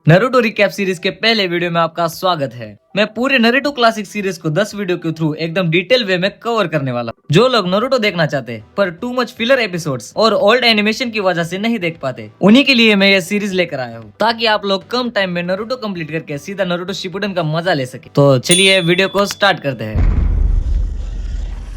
Naruto recap series के पहले video में आपका स्वागत है। मैं पूरे नारुतो क्लासिक सीरीज को 10 वीडियो के थ्रू एकदम डिटेल वे में कवर करने वाला हूं। जो लोग नारुतो देखना चाहते हैं पर टू मच फिलर एपिसोड्स और ओल्ड एनिमेशन की वजह से नहीं देख पाते, उन्हीं के लिए मैं ये सीरीज लेकर आया हूँ, ताकि आप लोग कम टाइम में नारुतो कंप्लीट करके सीधा नारुतो शिपुडेन का मजा ले सके। तो चलिए वीडियो को स्टार्ट करते हैं।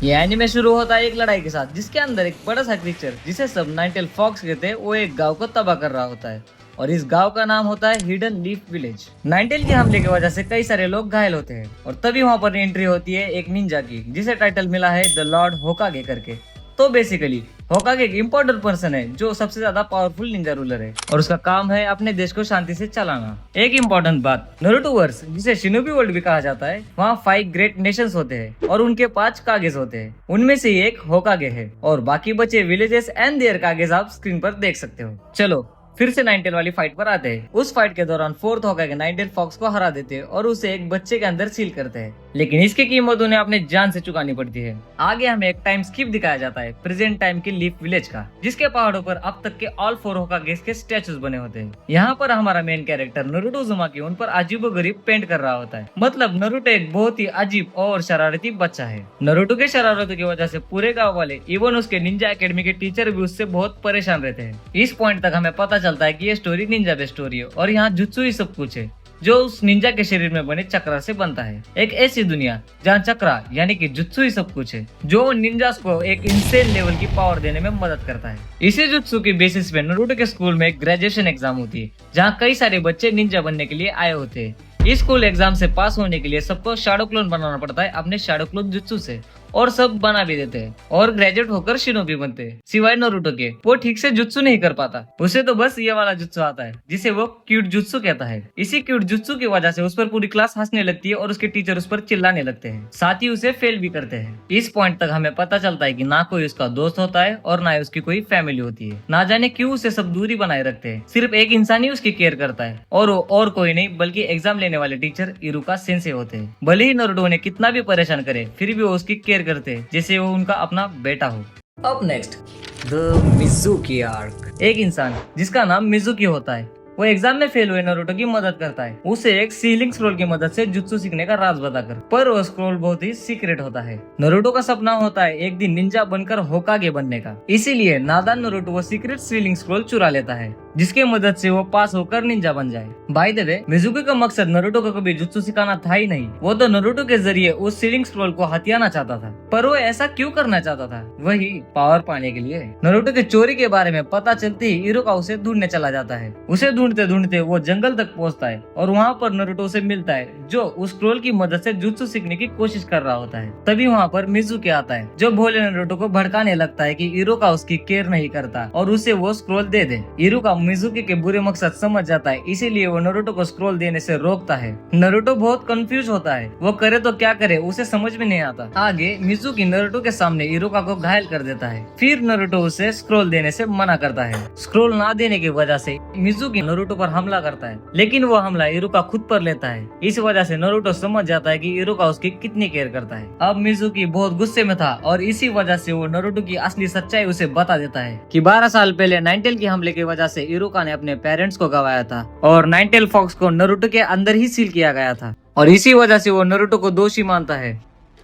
ये एनिमे शुरू होता है एक लड़ाई के साथ, जिसके अंदर एक बड़ा सा क्रीचर जिसे सब नाइनटेल फॉक्स कहते हैं, वो एक गांव को तबाह कर रहा होता है और इस गांव का नाम होता है हिडन लीफ विलेज। नाइनटेल के हमले की वजह से कई सारे लोग घायल होते हैं और तभी वहाँ पर एंट्री होती है एक निंजा की, जिसे टाइटल मिला है द लॉर्ड होकागे करके। तो बेसिकली होकागे एक इम्पोर्टेंट पर्सन है जो सबसे ज्यादा पावरफुल निंजा रूलर है और उसका काम है अपने देश को शांति से चलाना। एक इम्पोर्टेंट बात, नारुतो वर्स जिसे शिनोबी वर्ल्ड भी कहा जाता है, वहाँ 5 ग्रेट नेशंस होते हैं और उनके 5 कागेज होते हैं। उनमें से एक होकागे है और बाकी बचे विलेजेस एंड देयर कागेज आप स्क्रीन पर देख सकते हो। चलो फिर से नाइनटेल वाली फाइट पर आते हैं। उस फाइट के दौरान फोर्थ होकागे नाइनटेल फॉक्स को हरा देते हैं और उसे एक बच्चे के अंदर सील करते हैं, लेकिन इसकी कीमत उन्हें अपने जान से चुकानी पड़ती है। आगे हमें एक टाइम स्किप दिखाया जाता है प्रेजेंट टाइम के लीफ विलेज का, जिसके पहाड़ों पर अब तक के ऑल 4 होकागेस के स्टैचूज बने होते हैं। यहाँ पर हमारा मेन कैरेक्टर नारुतो उज़ुमाकी उन पर अजीबोगरीब पेंट कर रहा होता है। मतलब नारुतो एक बहुत ही अजीब और शरारती बच्चा है। नारुतो के शरारतों की वजह से पूरे गाँव वाले इवन उसके निंजा एकेडमी के टीचर भी उससे बहुत परेशान रहते हैं। इस पॉइंट तक हमें पता चलता है कि ये स्टोरी निंजा बेस्ड स्टोरी है और यहाँ जुत्सु ही सब कुछ है, जो उस निंजा के शरीर में बने चक्रा से बनता है। एक ऐसी दुनिया जहाँ चक्रा यानी कि जुत्सु ही सब कुछ है, जो निंजास को एक इंसेन लेवल की पावर देने में मदद करता है। इसी जुत्सु के बेसिस पे नारुतो के स्कूल में एक ग्रेजुएशन एग्जाम होती है, जहाँ कई सारे बच्चे निंजा बनने के लिए आए होते हैं। इस स्कूल एग्जाम से पास होने के लिए सबको शैडो क्लोन बनाना पड़ता है अपने शैडो क्लोन जुत्सु से, और सब बना भी देते हैं और ग्रेजुएट होकर शिनोबी बनते हैं, सिवाय नारुतो के। वो ठीक से जुत्सु नहीं कर पाता, उसे तो बस ये वाला जुत्सु आता है जिसे वो क्यूट जुत्सु कहता है। इसी क्यूट जुत्सु की वजह से उस पर पूरी क्लास हंसने लगती है और उसके टीचर उस पर चिल्लाने लगते हैं, साथ ही उसे फेल भी करते हैं। इस पॉइंट तक हमें पता चलता है कि ना कोई उसका दोस्त होता है और ना उसकी कोई फैमिली होती है। ना जाने क्यों उसे सब दूरी बनाए रखते हैं, सिर्फ एक इंसान ही उसकी केयर करता है और वो और कोई नहीं बल्कि एग्जाम लेने वाले टीचर इरुका सेंसे होते हैं। भले ही नारुतो उन्हें कितना भी परेशान करे, फिर भी वो उसकी केयर करते हैं जैसे वो उनका अपना बेटा हो। अब नेक्स्ट, द मिज़ुकी आर्क। एक इंसान जिसका नाम मिज़ुकी होता है, वो एग्जाम में फेल हुए नारुतो की मदद करता है, उसे एक सीलिंग स्क्रोल की मदद से जुत्सु सीखने का राज बताकर। पर वो स्क्रोल बहुत ही सीक्रेट होता है। नारुतो का सपना होता है एक दिन निंजा बनकर होकागे बनने का, इसीलिए नादान नारुतो वो सीक्रेट सीलिंग स्क्रोल चुरा लेता है, जिसके मदद से वो पास होकर निंजा बन जाए। बाय द वे, मिज़ुकी का मकसद नारुतो को कभी जुत्सु सिखाना था ही नहीं, वो तो नारुतो के जरिए उस सीलिंग स्क्रोल को हथियाना चाहता था। पर वो ऐसा क्यों करना चाहता था? वही पावर पाने के लिए। नारुतो के चोरी के बारे में पता चलते ही इरुका उसे ढूंढने चला जाता है। उसे ढूंढते ढूंढते वो जंगल तक पहुंचता है और वहाँ पर नारुतो से मिलता है, जो उस स्क्रोल की मदद से जुत्सु सीखने की कोशिश कर रहा होता है। तभी वहाँ पर मिज़ुकी आता है, जो भोले नारुतो को भड़काने लगता है कि इरुका उसकी केयर नहीं करता और उसे वो स्क्रोल दे दे। इरुका मिज़ुकी के बुरे मकसद समझ जाता है, इसीलिए वो नारुतो को स्क्रोल देने से रोकता है। नारुतो बहुत कंफ्यूज होता है, वो करे तो क्या करे उसे समझ में नहीं आता। आगे मिज़ुकी नारुतो के सामने इरुका को घायल कर देता है, फिर नारुतो उसे स्क्रोल देने से मना करता है। स्क्रोल ना देने की वजह से मिज़ुकी नारुतो पर हमला करता है, लेकिन वो हमला इरुका खुद पर लेता है। इस वजह से नारुतो समझ जाता है कि इरुका उसकी कितनी केयर करता है। अब मिज़ुकी बहुत गुस्से में था और इसी वजह से वो नारुतो की असली सच्चाई उसे बता देता है कि 12 साल पहले नाइनटेल के हमले की वजह से इरुका ने अपने पेरेंट्स को गवाया था और नाइनटेल फॉक्स को नारुतो के अंदर ही सील किया गया था और इसी वजह से वो नारुतो को दोषी मानता है।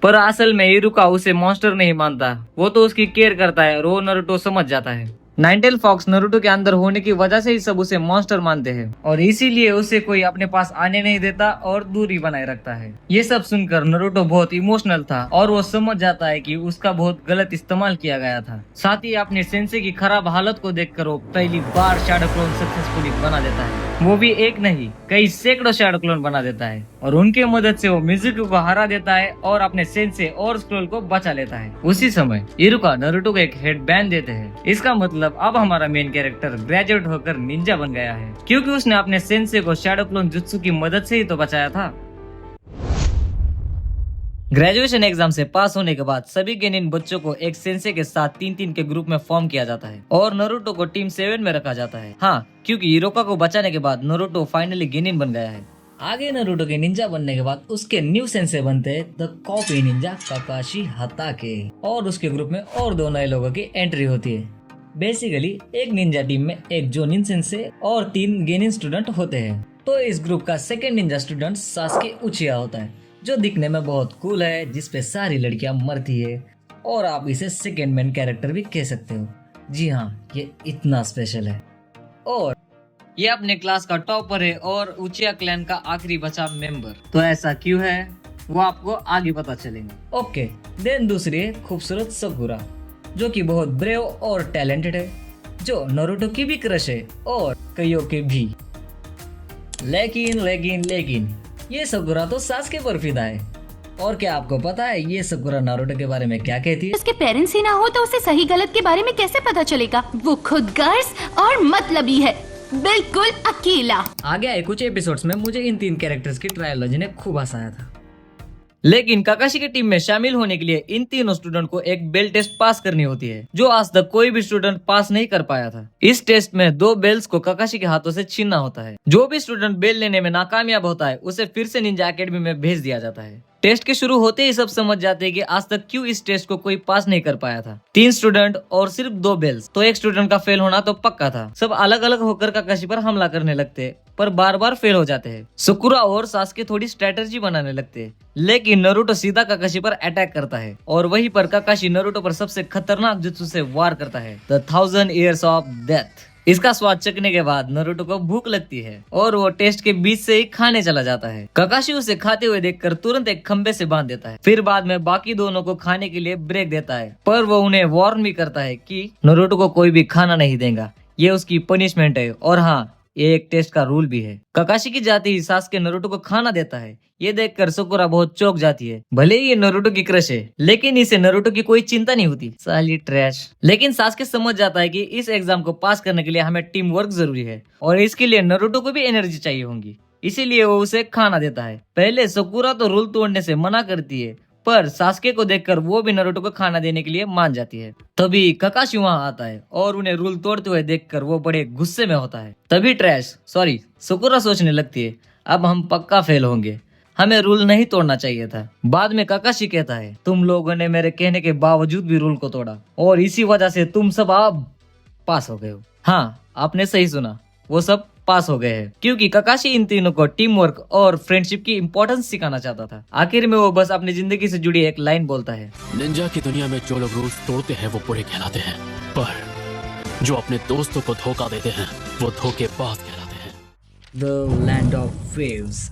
पर असल में इरुका उसे मॉन्स्टर नहीं मानता, वो तो उसकी केयर करता है और वो नारुतो समझ जाता है। नाइनटेल फॉक्स नारुतो के अंदर होने की वजह से ही सब उसे मॉन्स्टर मानते हैं और इसीलिए उसे कोई अपने पास आने नहीं देता और दूरी बनाए रखता है। ये सब सुनकर नारुतो बहुत इमोशनल था और वो समझ जाता है कि उसका बहुत गलत इस्तेमाल किया गया था। साथ ही अपने सेंसे की खराब हालत को देखकर वो पहली बार शैडो क्लोन सक्सेसफुली बना देता है, वो भी एक नहीं कई सैकड़ों शैडो क्लोन बना देता है और उनके मदद से वो मिज़ुकी को हरा देता है और अपने सेंसे और स्क्रोल को बचा लेता है। उसी समय इरुका नारुतो को एक हेड बैंड देते हैं। इसका मतलब अब हमारा मेन कैरेक्टर ग्रेजुएट होकर निंजा बन गया है, क्योंकि उसने अपने सेंसे को शैडो क्लोन जुत्सु की मदद से ही तो बचाया था। ग्रेजुएशन एग्जाम से पास होने के बाद सभी गेनिन बच्चों को एक सेंसे के साथ 3-3 के ग्रुप में फॉर्म किया जाता है और नारुतो को टीम 7 में रखा जाता है। हाँ, क्योंकि इरुका को बचाने के बाद नारुतो फाइनली गेनिन बन गया है। आगे नारुतो के निंजा बनने के बाद उसके न्यू सेंसे बनते हैं द कॉपी निंजा काकाशी हताके और उसके ग्रुप में और 2 नए लोगों की एंट्री होती है। बेसिकली एक निंजा टीम में एक जोनिन सेंसे और 3 गेनिन स्टूडेंट होते हैं। तो इस ग्रुप का सेकंड निंजा स्टूडेंट सास्के उचिया होता है, जो दिखने में बहुत कूल है, जिसपे सारी लड़कियां मरती है और आप इसे सेकंड मेन कैरेक्टर भी कह सकते हो। जी हाँ, ये इतना स्पेशल है और ये अपने क्लास का टॉपर है और उचिया क्लैन का आखिरी बचा मेंबर। तो ऐसा क्यों है वो आपको आगे पता चलेगा। ओके, देन दूसरी है खूबसूरत सकुरा, जो कि बहुत ब्रेव और टैलेंटेड है, जो नारुतो की भी क्रश है और कईयों के भी। लेकिन ये सकुरा तो सास्के पर फिदा है। और क्या आपको पता है ये सकुरा नारुतो के बारे में क्या कहती है? उसके पेरेंट्स ही ना हो तो उसे सही गलत के बारे में कैसे पता चलेगा? वो खुद गर्ल्स और मतलबी है, बिल्कुल अकेला। आगे आए कुछ एपिसोड्स में मुझे इन 3 कैरेक्टर्स की ट्रायोलॉजी ने खूब हंसाया था। लेकिन काकाशी की टीम में शामिल होने के लिए इन तीनों स्टूडेंट को एक बेल टेस्ट पास करनी होती है, जो आज तक कोई भी स्टूडेंट पास नहीं कर पाया था। इस टेस्ट में 2 बेल्स को काकाशी के हाथों से छीनना होता है। जो भी स्टूडेंट बेल लेने में नाकामयाब होता है उसे फिर से निंजा एकेडमी में भेज दिया जाता है। टेस्ट के शुरू होते ही सब समझ जाते हैं कि आज तक क्यों इस टेस्ट को कोई पास नहीं कर पाया था। 3 स्टूडेंट और सिर्फ 2 बेल्स, तो एक स्टूडेंट का फेल होना तो पक्का था। सब अलग अलग होकर काकाशी पर हमला करने लगते पर बार बार फेल हो जाते हैं। सुकुरा और सास्के थोड़ी स्ट्रेटजी बनाने लगते हैं, लेकिन नारुतो सीधा काकाशी पर अटैक करता है और वहीं पर काकाशी नारुतो पर सबसे खतरनाक जुत्सु से वार करता है, द 1000 Years ऑफ डेथ। इसका स्वाद चखने के बाद नारुतो को भूख लगती है और वो टेस्ट के बीच से ही खाने चला जाता है। काकाशी उसे खाते हुए देखकर तुरंत एक खंबे से बांध देता है। फिर बाद में बाकी दोनों को खाने के लिए ब्रेक देता है, पर वो उन्हें वार्न भी करता है कि नारुतो को कोई भी खाना नहीं देगा, ये उसकी पनिशमेंट है। और हाँ, ये एक टेस्ट का रूल भी है। काकाशी की जाते ही सास्के नारुतो को खाना देता है। ये देखकर सकुरा बहुत चौंक जाती है। भले ही ये नारुतो की क्रश है, लेकिन इसे नारुतो की कोई चिंता नहीं होती। साली ट्रैश। लेकिन सास्के समझ जाता है कि इस एग्जाम को पास करने के लिए हमें टीम वर्क जरूरी है और इसके लिए नारुतो को भी एनर्जी चाहिए होगी, इसीलिए वो उसे खाना देता है। पहले सकुरा तो रूल तोड़ने से मना करती है, पर सास्के को देखकर वो भी नारुतो को खाना देने के लिए मान जाती है। तभी काकाशी वहां आता है और उन्हें रूल तोड़ते हुए देखकर वो बड़े गुस्से में होता है। तभी सकुरा सोचने लगती है, अब हम पक्का फेल होंगे, हमें रूल नहीं तोड़ना चाहिए था। बाद में काकाशी कहता है, तुम लोगों ने मेरे कहने के बावजूद भी रूल को तोड़ा और इसी वजह से तुम सब अब पास हो गए हो। हाँ, आपने सही सुना, वो सब पास हो गए हैं, क्योंकि काकाशी इन तीनों को टीम वर्क और फ्रेंडशिप की इम्पोर्टेंस सिखाना चाहता था। आखिर में वो बस अपनी जिंदगी से जुड़ी एक लाइन बोलता है, निंजा की दुनिया में जो लोग रूल्स तोड़ते हैं वो बुरे कहलाते हैं, पर जो अपने दोस्तों को धोखा देते हैं वो धोखेबाज कहलाते हैं। The land of waves.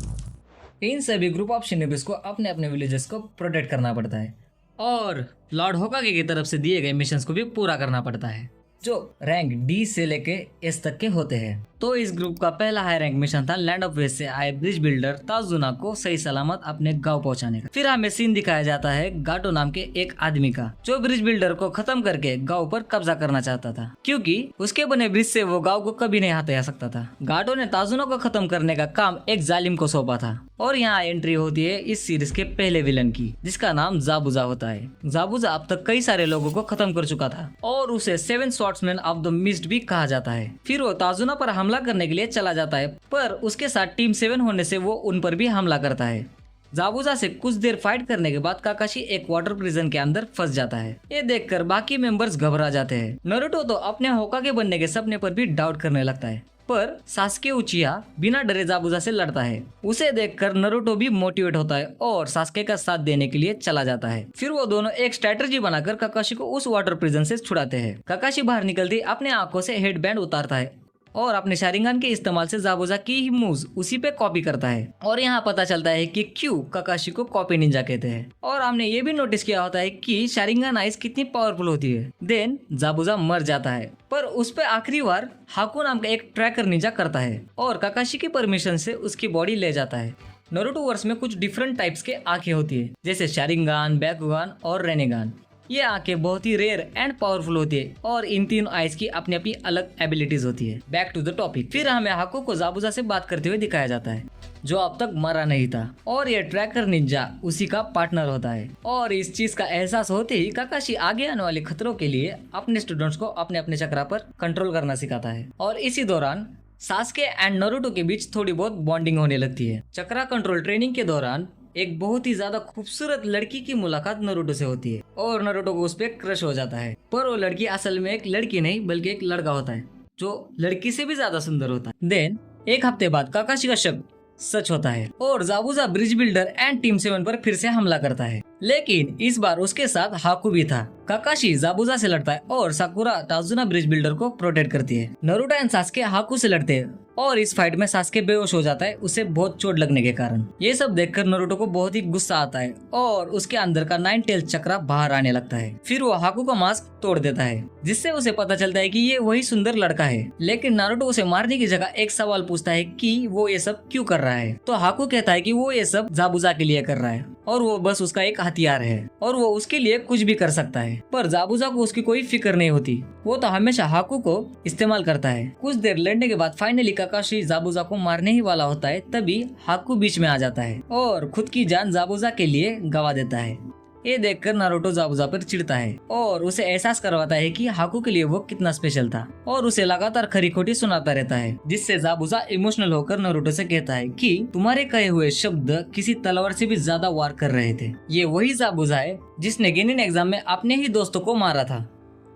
इन सभी ग्रुप ऑफ शिनोबिस को अपने अपने विलेजेस को प्रोटेक्ट करना पड़ता है और लॉर्ड होकागे की तरफ से दिए गए मिशंस को भी पूरा करना पड़ता है, जो रैंक डी से लेके एस तक के होते हैं। तो इस ग्रुप का पहला हाई रैंक मिशन था लैंड ऑफ वेस्ट से आए ब्रिज बिल्डर ताजुना को सही सलामत अपने गांव पहुंचाने का। फिर हमें सीन दिखाया जाता है गाटो नाम के एक आदमी का, जो ब्रिज बिल्डर को खत्म करके गांव पर कब्जा करना चाहता था, क्योंकि उसके बने ब्रिज से वो गांव को कभी नहीं हटा सकता था। गाटो ने ताजुना को खत्म करने का काम एक जालिम को सौंपा था। और यहाँ एंट्री होती है इस सीरीज के पहले विलन की, जिसका नाम जाबुजा होता है। जाबुजा अब तक कई सारे लोगों को खत्म कर चुका था और उसे 7 स्वॉर्ड्समैन ऑफ द मिस्ट भी कहा जाता है। फिर वो ताजुना पर हमला करने के लिए चला जाता है, पर उसके साथ टीम 7 होने से वो उन पर भी हमला करता है। जाबुजा से कुछ देर फाइट करने के बाद काकाशी एक वाटर प्रिजन के अंदर फंस जाता है। ये देखकर बाकी मेंबर्स घबरा जाते हैं। नारुतो तो अपने होकागे बनने के सपने पर भी डाउट करने लगता है, पर सास्के उचिया बिना डरे जाबुजा से लड़ता है। उसे देखकर नारुतो भी मोटिवेट होता है और सास्के का साथ देने के लिए चला जाता है। फिर वो दोनों एक स्ट्रेटजी बनाकर काकाशी को उस वाटर प्रिजन से छुड़ाते हैं। काकाशी बाहर निकलते अपने आंखों से हेडबैंड उतारता है और अपने शारिंगान के इस्तेमाल से जाबुजा की ही मूव्स उसी पे कॉपी करता है। और यहाँ पता चलता है कि क्यों काकाशी को कॉपी निंजा कहते हैं। और हमने ये भी नोटिस किया होता है कि शारिंगान आइस कितनी पावरफुल होती है। देन जाबुजा मर जाता है, पर उस पे आखिरी बार हाकू नाम का एक ट्रैकर निंजा करता है और काकाशी की परमिशन से उसकी बॉडी ले जाता है। नारुतो वर्स में कुछ डिफरेंट टाइप्स के आंखें होती है, जैसे शारिंगान, बैकुगान और रेनेगान। ये आंखें बहुत ही रेयर एंड पावरफुल होती है और इन तीनों आइज की अपनी अपनी अलग एबिलिटीज होती है। Back to the topic. फिर हमें हाकू को जाबुजा से बात करते हुए दिखाया जाता है, जो अब तक मरा नहीं था और ये ट्रैकर निंजा उसी का पार्टनर होता है। और इस चीज का एहसास होते ही काकाशी आगे आने वाले खतरों के लिए अपने स्टूडेंट्स को अपने अपने चक्रा पर कंट्रोल करना सिखाता है। और इसी दौरान सास्के एंड नारुतो के बीच थोड़ी बहुत बॉन्डिंग होने लगती है। चक्रा कंट्रोल ट्रेनिंग के दौरान एक बहुत ही ज्यादा खूबसूरत लड़की की मुलाकात नारुतो से होती है और नारुतो को उस पर क्रश हो जाता है। पर वो लड़की असल में एक लड़की नहीं बल्कि एक लड़का होता है, जो लड़की से भी ज्यादा सुंदर होता है। देन एक हफ्ते बाद काकाशी का शक सच होता है और जाबुजा ब्रिज बिल्डर एंड टीम 7 पर फिर से हमला करता है, लेकिन इस बार उसके साथ हाकू भी था। काकाशी जाबुजा से लड़ता है और साकुरा ताजुना ब्रिज बिल्डर को प्रोटेक्ट करती है। नारुतो एंड सास्के हाकू से लड़ते हैं और इस फाइट में सास्के बेहोश हो जाता है, उसे बहुत चोट लगने के कारण। ये सब देखकर नारुतो को बहुत ही गुस्सा आता है और उसके अंदर का 9 टेल चक्रा बाहर आने लगता है। फिर वो हाकू का मास्क तोड़ देता है, जिससे उसे पता चलता है कि ये वही सुंदर लड़का है। लेकिन नारुतो उसे मारने की जगह एक सवाल पूछता है कि वो ये सब क्यों कर रहा है। तो हाकू कहता है कि वो ये सब जाबुजा के लिए कर रहा है और वो बस उसका एक हथियार है और वो उसके लिए कुछ भी कर सकता है। पर जाबुजा को उसकी कोई फिक्र नहीं होती, वो तो हमेशा हाकू को इस्तेमाल करता है। कुछ देर लड़ने के बाद फाइनली काकाशी जाबुजा को मारने ही वाला होता है, तभी हाकू बीच में आ जाता है और खुद की जान जाबुजा के लिए गवा देता है। ये देखकर नारुतो जाबुजा पर चिढ़ता है और उसे एहसास करवाता है कि हाकू के लिए वो कितना स्पेशल था और उसे लगातार खरी खोटी सुनाता रहता है, जिससे जाबुजा इमोशनल होकर नारुतो से कहता है कि तुम्हारे कहे हुए शब्द किसी तलवार से भी ज्यादा वार कर रहे थे। ये वही जाबुजा है जिसने गेनिन एग्जाम में अपने ही दोस्तों को मारा था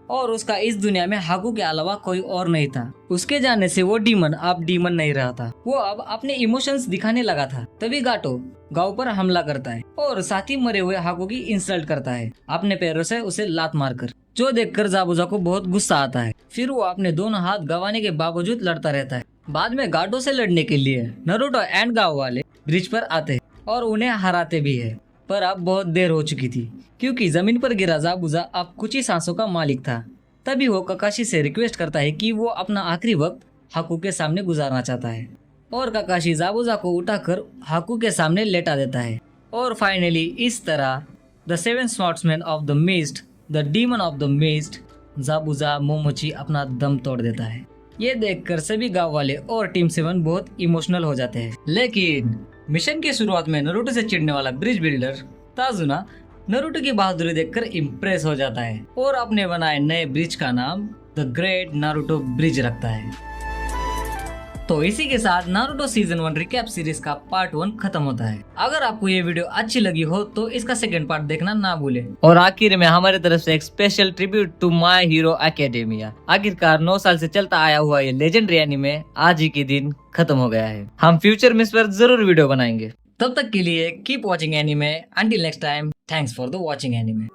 और उसका इस दुनिया में हाकू के अलावा कोई और नहीं था। उसके जाने से वो डीमन अब डीमन नहीं रहा था, वो अब अपने इमोशंस दिखाने लगा था। तभी गाटो गांव पर हमला करता है और साथ ही मरे हुए हाकू की इंसल्ट करता है अपने पैरों से उसे लात मारकर, जो देखकर जाबुजा को बहुत गुस्सा आता है। फिर वो अपने दोनों हाथ गंवाने के बावजूद लड़ता रहता है। बाद में गाटो से लड़ने के लिए नारुतो एंड गांव वाले ब्रिज पर आते हैं और उन्हें हराते भी है, पर अब बहुत देर हो चुकी थी क्योंकि जमीन पर गिरा जाबुजा अब कुछ ही सांसों का मालिक था। तभी वो काकाशी से रिक्वेस्ट करता है कि वो अपना आखिरी वक्त हाकू के सामने गुजारना चाहता है और काकाशी जाबुजा को उठाकर हाकू के सामने लेटा देता है। और फाइनली इस तरह the 7 swordsman of the mist, the demon of the mist, Zabuza Momochi अपना दम तोड़ देता है। ये देखकर सभी गांव वाले और टीम 7 बहुत इमोशनल हो जाते हैं। लेकिन मिशन की शुरुआत में नारुतो से चिढ़ने वाला ब्रिज बिल्डर ताजुना नारुतो की बहादुरी देखकर इम्प्रेस हो जाता है और अपने बनाए नए ब्रिज का नाम द ग्रेट नारुतो ब्रिज रखता है। तो इसी के साथ नारुतो सीजन 1 रिकैप सीरीज का पार्ट 1 खत्म होता है। अगर आपको ये वीडियो अच्छी लगी हो तो इसका सेकंड पार्ट देखना ना भूले। और आखिर में हमारी तरफ से एक special tribute to my hero academia. आखिरकार 9 साल से चलता आया हुआ ये लेजेंडरी एनीमे आज ही के दिन खत्म हो गया है। हम फ्यूचर में इस पर जरूर वीडियो बनाएंगे। तब तक के लिए keep watching anime. Until next time, thanks for the watching anime.